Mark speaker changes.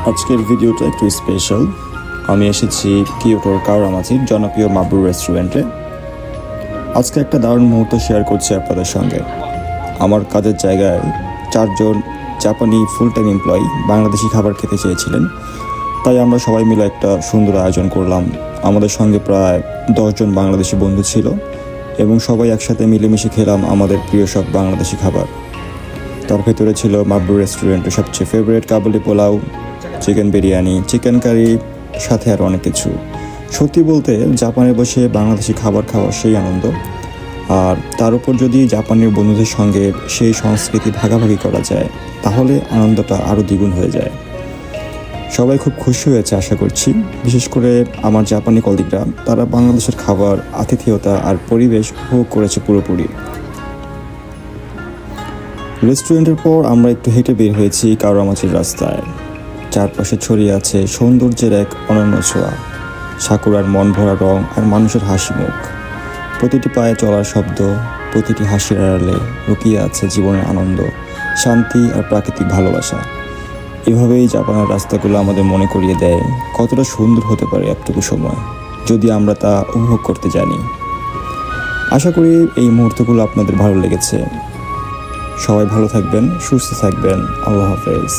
Speaker 1: আজকের ভিডিওটা একটু স্পেশাল। আমি এসেছি কিয়োটোর কাওরামাচির জনপ্রিয় মাবরুর রেস্টুরেন্টে। আজকে একটা দারুণ মুহূর্ত শেয়ার করছি আপনাদের সঙ্গে। আমার কাজের জায়গায় 4 জন জাপানি ফুল টাইম এমপ্লয়ি বাংলাদেশি খাবার খেতে চেয়েছিলেন, তাই আমরা সবাই মিলে একটা সুন্দর আয়োজন করলাম। আমাদের সঙ্গে প্রায় 10 জন বাংলাদেশি বন্ধু ছিল এবং সবাই একসাথে মিলেমিশে খেলাম আমাদের প্রিয় সব বাংলাদেশি খাবার। তার ভেতরে ছিল মাবরুর রেস্টুরেন্টের সবচেয়ে favourite Kabuli pulao, chicken biryani, chicken curry, সাথে আর অনেক কিছু। সত্যি বলতে জাপানে বসে বাংলাদেশি খাবার খাওয়ার সেই আনন্দ, আর তার উপর যদি জাপানের বন্ধুদের সঙ্গে সেই সংস্কৃতি ভাগাভাগি করা যায় তাহলে আনন্দটা আরও দ্বিগুণ হয়ে যায়। সবাই খুব খুশি হয়েছে আশা করছি, বিশেষ করে আমার জাপানি কলিগরা। তারা বাংলাদেশের খাবার, আতিথেয়তা আর পরিবেশ উপভোগ করেছে পুরোপুরি। রেস্টুরেন্টের পর আমরা একটু হেঁটে বের হয়েছি কাওরামাচির রাস্তায়। চারপাশে ছড়িয়ে আছে সৌন্দর্যের এক অনন্য ছোঁয়া, সাকুরার মন ভরা রং আর মানুষের হাসি মুখ। প্রতিটি পায়ে চলার শব্দ, প্রতিটি হাসির আড়ালে লুকিয়ে আছে জীবনের আনন্দ, শান্তি আর প্রাকৃতিক ভালোবাসা। এভাবেই জাপানের রাস্তাগুলো আমাদের মনে করিয়ে দেয় কতটা সুন্দর হতে পারে একটুকু সময়, যদি আমরা তা উপভোগ করতে জানি। আশা করি এই মুহূর্তগুলো আপনাদের ভালো লেগেছে। সবাই ভালো থাকবেন, সুস্থ থাকবেন। আল্লাহ হাফেজ।